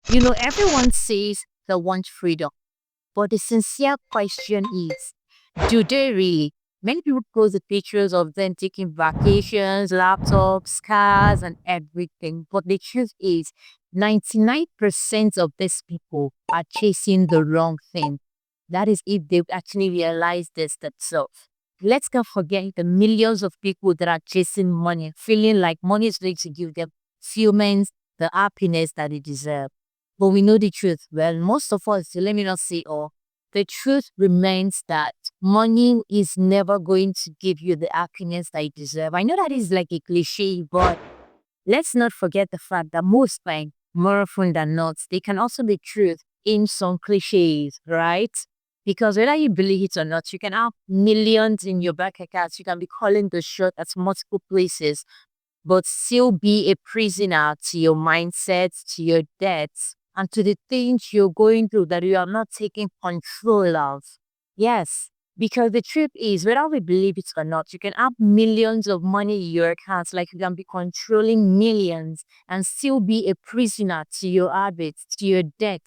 Everyone says they want freedom, but the sincere question is, do they really? Many people post the pictures of them taking vacations, laptops, cars, and everything. But the truth is, 99% of these people are chasing the wrong thing. That is, if they actually realize this themselves. Let's not forget the millions of people that are chasing money, feeling like money is going to give them fulfillment, the happiness that they deserve. But we know the truth. Well, most of us, let me not say all, the truth remains that money is never going to give you the happiness that you deserve. I know that is like a cliche, but let's not forget the fact that most time, more often than not, they can also be truth in some cliches, right? Because whether you believe it or not, you can have millions in your bank accounts. You can be calling the shot at multiple places, but still be a prisoner to your mindset, to your debts, and to the things you're going through that you are not taking control of. Yes, because the truth is, whether we believe it or not, you can have millions of money in your accounts, like you can be controlling millions and still be a prisoner to your habits, to your debt,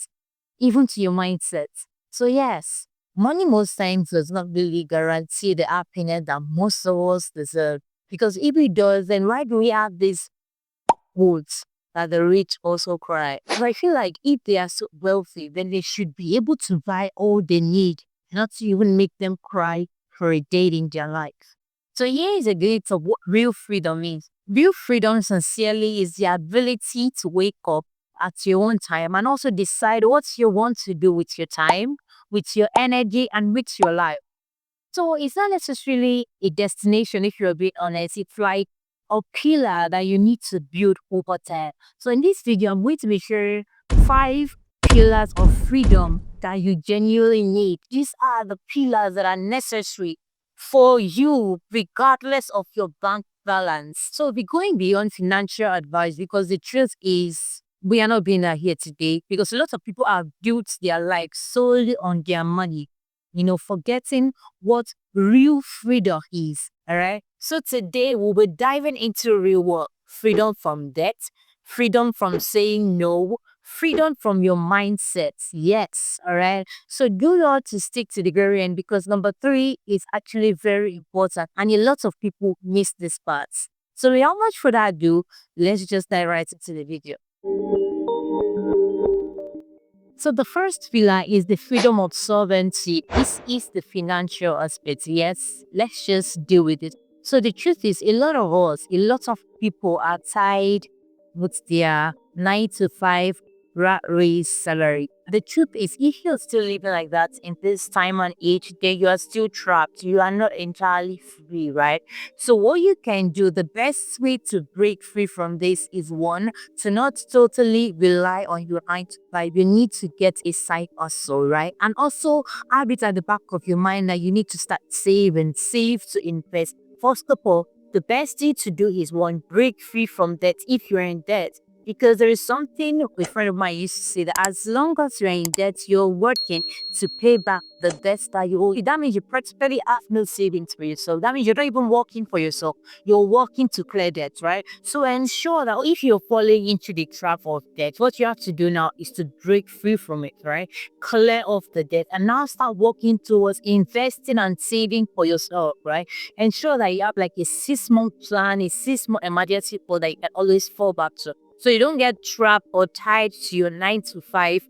even to your mindset. So, yes, money most times does not really guarantee the happiness that most of us deserve. Because if it does, then why do we have these quotes that the rich also cry? So I feel like if they are so wealthy, then they should be able to buy all they need, not to even make them cry for a day in their life. So here is a glimpse of what real freedom is. Real freedom, sincerely, is the ability to wake up at your own time and also decide what you want to do with your time, with your energy, and with your life. So it's not necessarily a destination, if you're being honest. It's like a pillar that you need to build over time. So in this video, I'm going to be sharing 5 pillars of freedom that you genuinely need. These are the pillars that are necessary for you, regardless of your bank balance. So we're going beyond financial advice, because the truth is, we are not being here today because a lot of people have built their life solely on their money, forgetting what real freedom is. All right. So today we'll be diving into real work: freedom from debt, freedom from saying no, freedom from your mindset. Yes. All right. So do not to stick to the very end, because number 3 is actually very important and a lot of people miss this part. So without much further ado, let's just dive right into the video. So the first pillar is the freedom of sovereignty. This is the financial aspect. Yes, let's just deal with it. So the truth is, a lot of us, a lot of people are tied with their 9 to 5 rat race salary. The truth is, if you're still living like that in this time and age, then you are still trapped. You are not entirely free, right? So what you can do, the best way to break free from this is, one, to not totally rely on your 9 to 5. You need to get a side hustle, right? And also have it at the back of your mind that you need to start saving, save to invest. First of all, the best thing to do is, one, break free from debt if you're in debt. Because there is something a friend of mine used to say, that as long as you're in debt, you're working to pay back the debts that you owe. That means you practically have no savings for yourself. That means you're not even working for yourself. You're working to clear debt, right? So ensure that if you're falling into the trap of debt, what you have to do now is to break free from it, right? Clear off the debt and now start working towards investing and saving for yourself, right? Ensure that you have like a 6-month plan, a 6-month emergency fund that you can always fall back to. So you don't get trapped or tied to your 9 to 5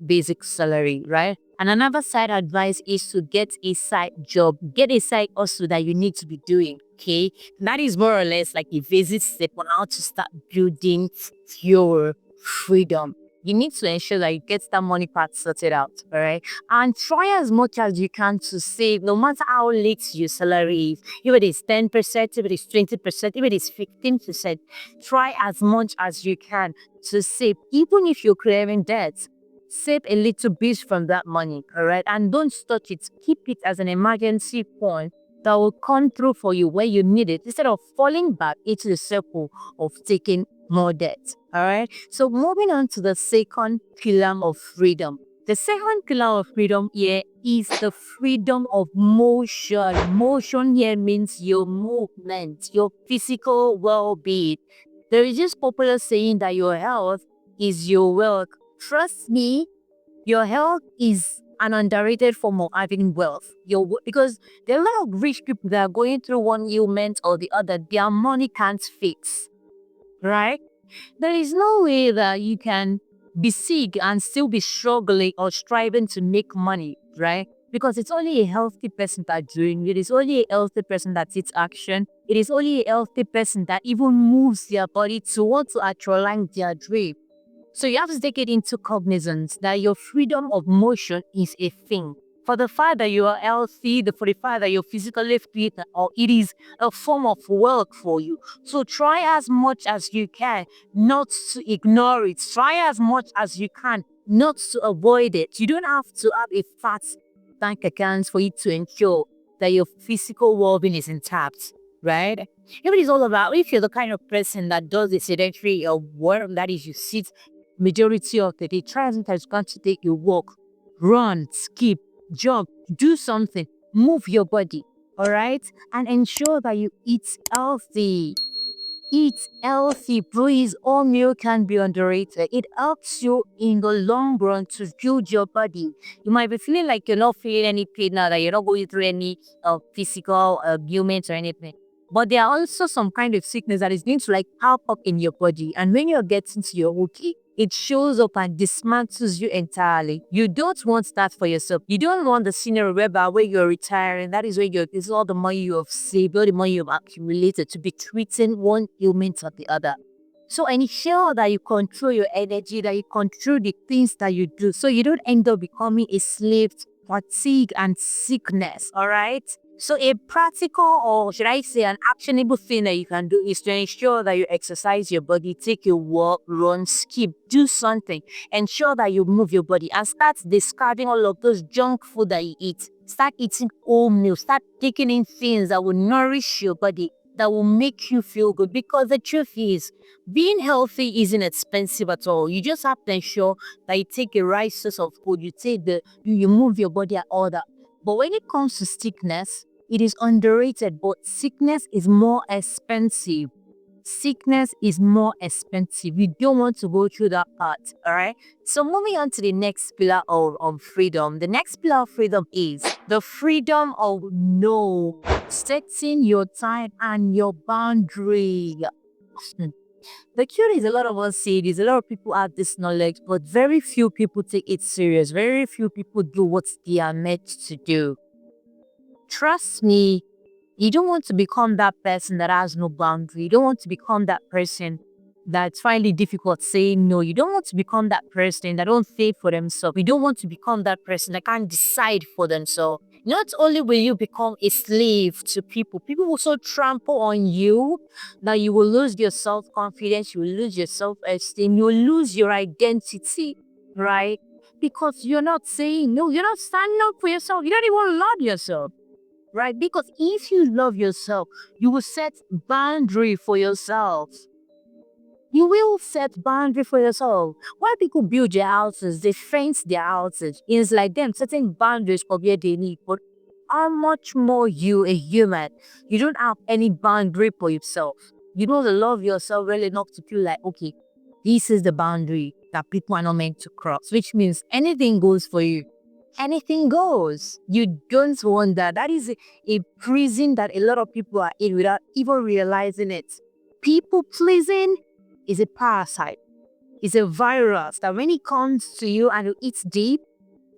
basic salary, right? And another side advice is to get a side job, get a side hustle that you need to be doing. Okay, that is more or less like a basic step on how to start building your freedom. You need to ensure that you get that money part sorted out, all right? And try as much as you can to save, no matter how late your salary is. If it is 10%, if it is 20%, if it is 15%, try as much as you can to save, even if you're clearing debt. Save a little bit from that money, all right? And don't touch it. Keep it as an emergency fund that will come through for you when you need it, instead of falling back into the circle of taking more debt, all right? So moving on to the second pillar of freedom. The second pillar of freedom here is the freedom of motion. Motion here means your movement, your physical well-being. There is this popular saying that your health is your wealth. Trust me, your health is an underrated form of having wealth. Because there are a lot of rich people that are going through one ailment or the other, their money can't fix, right? There is no way that you can be sick and still be struggling or striving to make money, right? Because it's only a healthy person that's doing it. It's only a healthy person that takes action. It is only a healthy person that even moves their body to want to actualize their dream. So you have to take it into cognizance that your freedom of motion is a thing. For the fact that you are healthy, for the fact that you're physically fit, or it is a form of work for you. So try as much as you can not to ignore it. Try as much as you can not to avoid it. You don't have to have a fat bank account for you to ensure that your physical well-being is intact, right? If it is all about, if you're the kind of person that does a sedentary work, that is, you sit majority of the day, try as much as you can to take a walk, run, skip, jog, do something, move your body, all right? And ensure that you eat healthy. Eat healthy, please. All meal can be underrated. It helps you in the long run to build your body. You might be feeling like you're not feeling any pain now, that you're not going through any physical ailments or anything. But there are also some kind of sickness that is going to like pop up in your body. And when you're getting to your okay, it shows up and dismantles you entirely. You don't want that for yourself. You don't want the scenario where you're retiring. That is where it's all the money you have saved, all the money you've accumulated to be treating one ailment or the other. So ensure that you control your energy, that you control the things that you do, so you don't end up becoming a slave to fatigue and sickness. All right. So a practical, or should I say an actionable thing that you can do, is to ensure that you exercise your body, take a walk, run, skip, do something. Ensure that you move your body and start discarding all of those junk food that you eat. Start eating whole meals. Start taking in things that will nourish your body, that will make you feel good. Because the truth is, being healthy isn't expensive at all. You just have to ensure that you take a right source of food, you move your body and all that. But when it comes to sickness, it is underrated, but sickness is more expensive. Sickness is more expensive. You don't want to go through that part, all right? So moving on to the next pillar of freedom. The next pillar of freedom is the freedom of setting your time and your boundary. The truth is, a lot of us say this, a lot of people have this knowledge, but very few people take it serious. Very few people do what they are meant to do. Trust me, you don't want to become that person that has no boundary. You don't want to become that person that's finding it difficult saying no. You don't want to become that person that don't think for themselves. You don't want to become that person that can't decide for themselves. Not only will you become a slave to people, people will also trample on you. Now you will lose your self-confidence, you will lose your self-esteem, you will lose your identity, right? Because you're not saying no, you're not standing up for yourself. You don't even love yourself, right? Because if you love yourself, you will set boundary for yourself. You will set boundary for yourself. Why people build their houses, they fence their houses. It's like them setting boundaries for where they need. But how much more you, a human, you don't have any boundary for yourself. You don't love yourself well enough to feel like, okay, this is the boundary that people are not meant to cross, which means anything goes for you. Anything goes. You don't want that. That is a prison that a lot of people are in without even realizing it. People pleasing is a parasite. It's a virus that when it comes to you and it eats deep,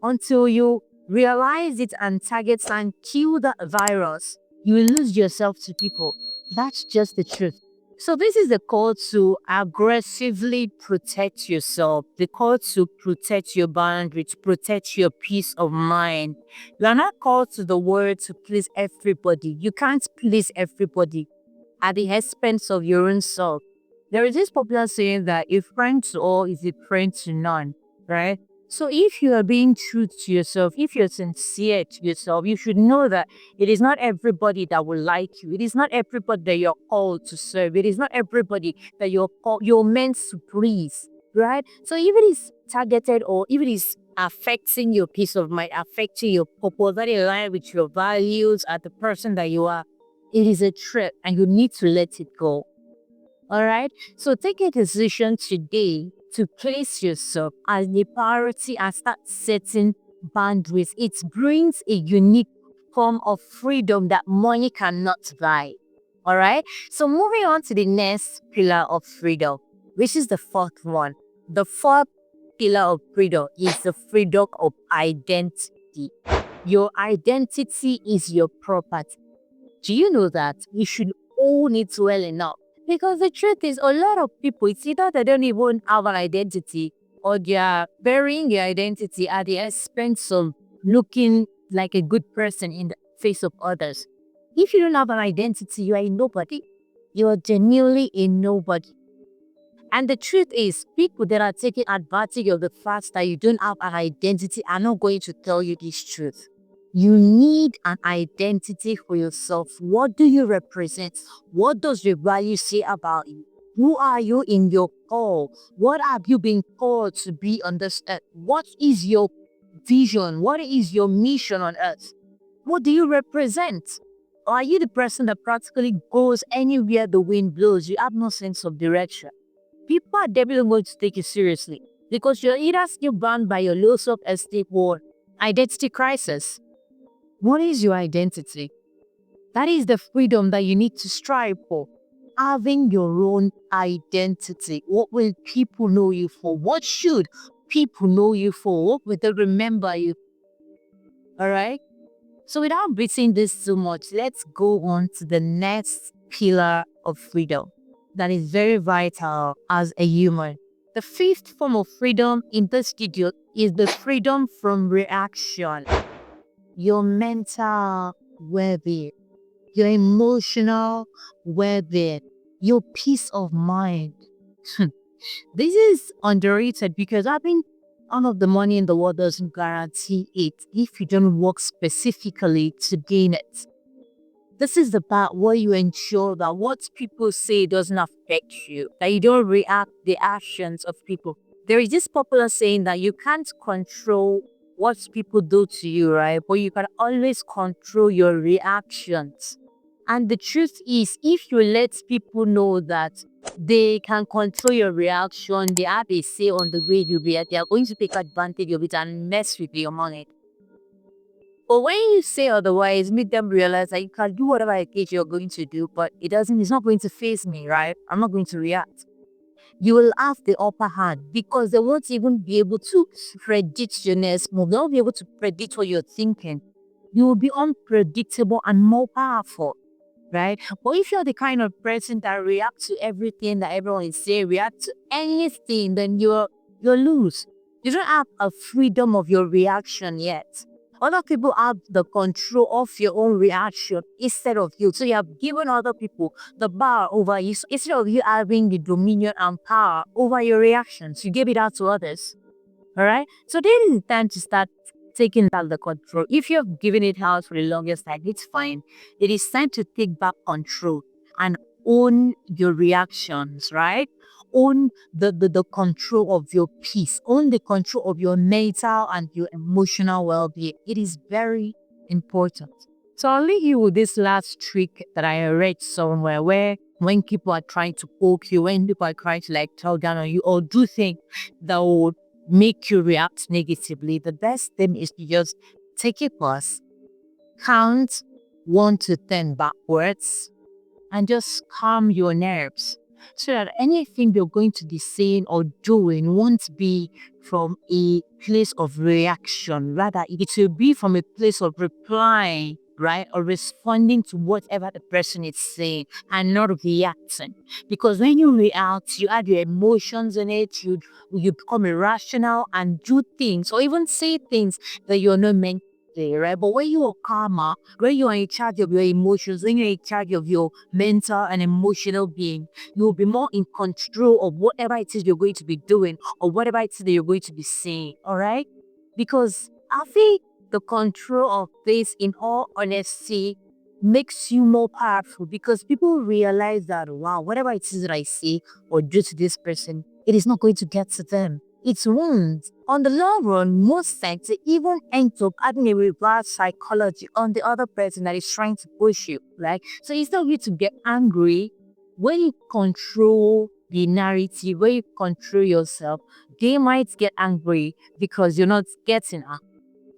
until you realize it and target and kill that virus, you will lose yourself to people. That's just the truth. So this is the call to aggressively protect yourself, the call to protect your boundary, to protect your peace of mind. You are not called to the world to please everybody. You can't please everybody at the expense of your own self. There is this popular saying that a friend to all is a friend to none, right? So if you are being true to yourself, if you're sincere to yourself, you should know that it is not everybody that will like you. It is not everybody that you're called to serve. It is not everybody that you're meant to please, right? So if it is targeted or if it is affecting your peace of mind, affecting your purpose, that align with your values as the person that you are, it is a threat and you need to let it go. All right. So take a decision today to place yourself as the priority and start setting boundaries. It brings a unique form of freedom that money cannot buy. All right. So moving on to the next pillar of freedom, which is the fourth one. The fourth pillar of freedom is the freedom of identity. Your identity is your property. Do you know that you should own it well enough? Because the truth is, a lot of people, it's either they don't even have an identity or they are burying their identity at the expense of looking like a good person in the face of others. If you don't have an identity, you are a nobody. You are genuinely a nobody. And the truth is, people that are taking advantage of the fact that you don't have an identity are not going to tell you this truth. You need an identity for yourself. What do you represent? What does your value say about you? Who are you in your call? What have you been called to be on this earth? What is your vision? What is your mission on earth? What do you represent? Or are you the person that practically goes anywhere the wind blows? You have no sense of direction. People are definitely going to take you seriously because you're either still bound by your low self-esteem or identity crisis. What is your identity? That is the freedom that you need to strive for. Having your own identity. What will people know you for? What should people know you for? What will they remember you? All right. So without beating this too much, let's go on to the next pillar of freedom that is very vital as a human. The fifth form of freedom in this video is the freedom from reaction. Your mental well-being, your emotional well-being, your peace of mind. This is underrated because having all of the money in the world doesn't guarantee it if you don't work specifically to gain it. This is the part where you ensure that what people say doesn't affect you, that you don't react to the actions of people. There is this popular saying that you can't control what people do to you, right? But you can always control your reactions. And the truth is, if you let people know that they can control your reaction, they have a say on the way you react, they are going to take advantage of it and mess with your money. But when you say otherwise, make them realize that you can do whatever it is you're going to do, but it's not going to face me, right? I'm not going to react. You will have the upper hand because they won't even be able to predict your next move. They won't be able to predict what you're thinking. You will be unpredictable and more powerful, right? But if you're the kind of person that reacts to everything that everyone is saying, react to anything, then you're loose. You don't have a freedom of your reaction yet. Other people have the control of your own reaction instead of you. So you have given other people the power over you. So instead of you having the dominion and power over your reactions, you give it out to others. All right. So then it's time to start taking back the control. If you've given it out for the longest time, it's fine. It is time to take back control and own your reactions, right? Own the control of your peace. Own the control of your mental and your emotional well-being. It is very important. So I'll leave you with this last trick that I read somewhere where when people are trying to poke you, when people are trying to like tell down on you or do things that would make you react negatively, the best thing is to just take a pause, count 1 to 10 backwards, and just calm your nerves so that anything you're going to be saying or doing won't be from a place of reaction. Rather, it will be from a place of replying, right? Or responding to whatever the person is saying and not reacting. Because when you react, you add your emotions in it, you become irrational and do things or even say things that you're not meant to say, right? But when you are calmer, when you are in charge of your emotions, when you're in charge of your mental and emotional being, you'll be more in control of whatever it is you're going to be doing or whatever it is that you're going to be saying, all right? Because I think the control of this, in all honesty, makes you more powerful because people realize that, wow, whatever it is that I say or do to this person, it is not going to get to them. It's wounds. On the long run, most times they even end up having a reverse psychology on the other person that is trying to push you, right? So instead of you to get angry, when you control the narrative, where you control yourself, they might get angry because you're not getting up.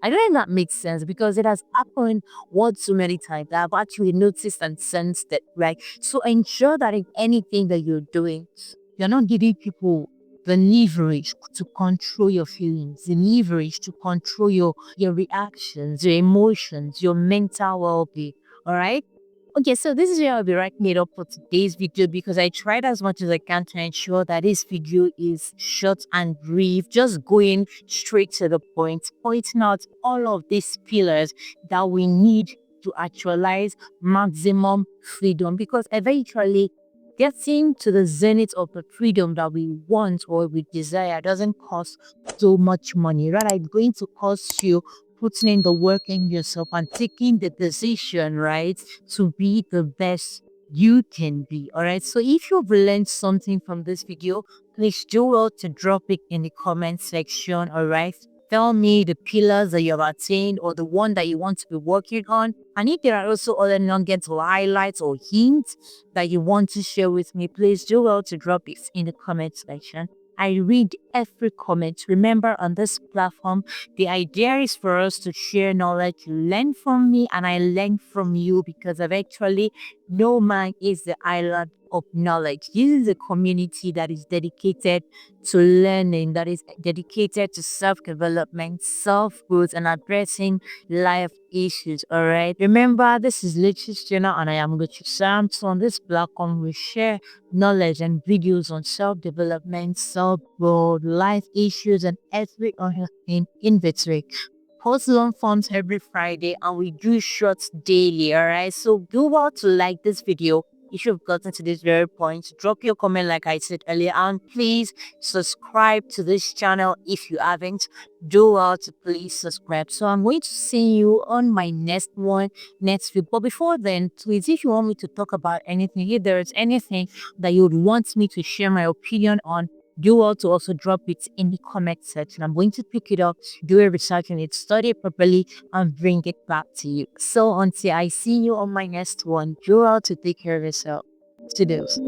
I don't know if that makes sense because it has happened one too many times. I've actually noticed and sensed it, right? So ensure that in anything that you're doing, you're not giving people the leverage to control your feelings, the leverage to control your reactions, your emotions, your mental well-being. All right. Okay, so this is where I'll be wrapping it up for today's video because I tried as much as I can to ensure that this video is short and brief, just going straight to the point, pointing out all of these pillars that we need to actualize maximum freedom, because eventually getting to the zenith of the freedom that we want or we desire doesn't cost so much money. Rather, it's going to cost you putting in the work in yourself and taking the decision, right, to be the best you can be. All right. So if you've learned something from this video, please do well to drop it in the comment section. All right. Tell me the pillars that you have attained or the one that you want to be working on. And if there are also other nuggets or highlights or hints that you want to share with me, please do well to drop it in the comment section. I read every comment. Remember, on this platform, the idea is for us to share knowledge. You learn from me and I learn from you, because eventually no man is the island of knowledge. This is a community that is dedicated to learning, that is dedicated to self-development, self-growth, and addressing life issues. All right. Remember, this is Literature Channel and I am Gucci Sam. So on this platform, we share knowledge and videos on self-development, self-growth, life issues, and every other thing in between. Post long forms every Friday and we do shorts daily. All right. So do well to like this video if you've gotten to this very point. Drop your comment like I said earlier, and please subscribe to this channel if you haven't. Do well to please subscribe. So I'm going to see you on my next one next week. But before then, please, if you want me to talk about anything, if there is anything that you would want me to share my opinion on, do well to also drop it in the comment section. I'm going to pick it up, do a research on it, study it properly, and bring it back to you. So until I see you on my next one, do well to take care of yourself. To those.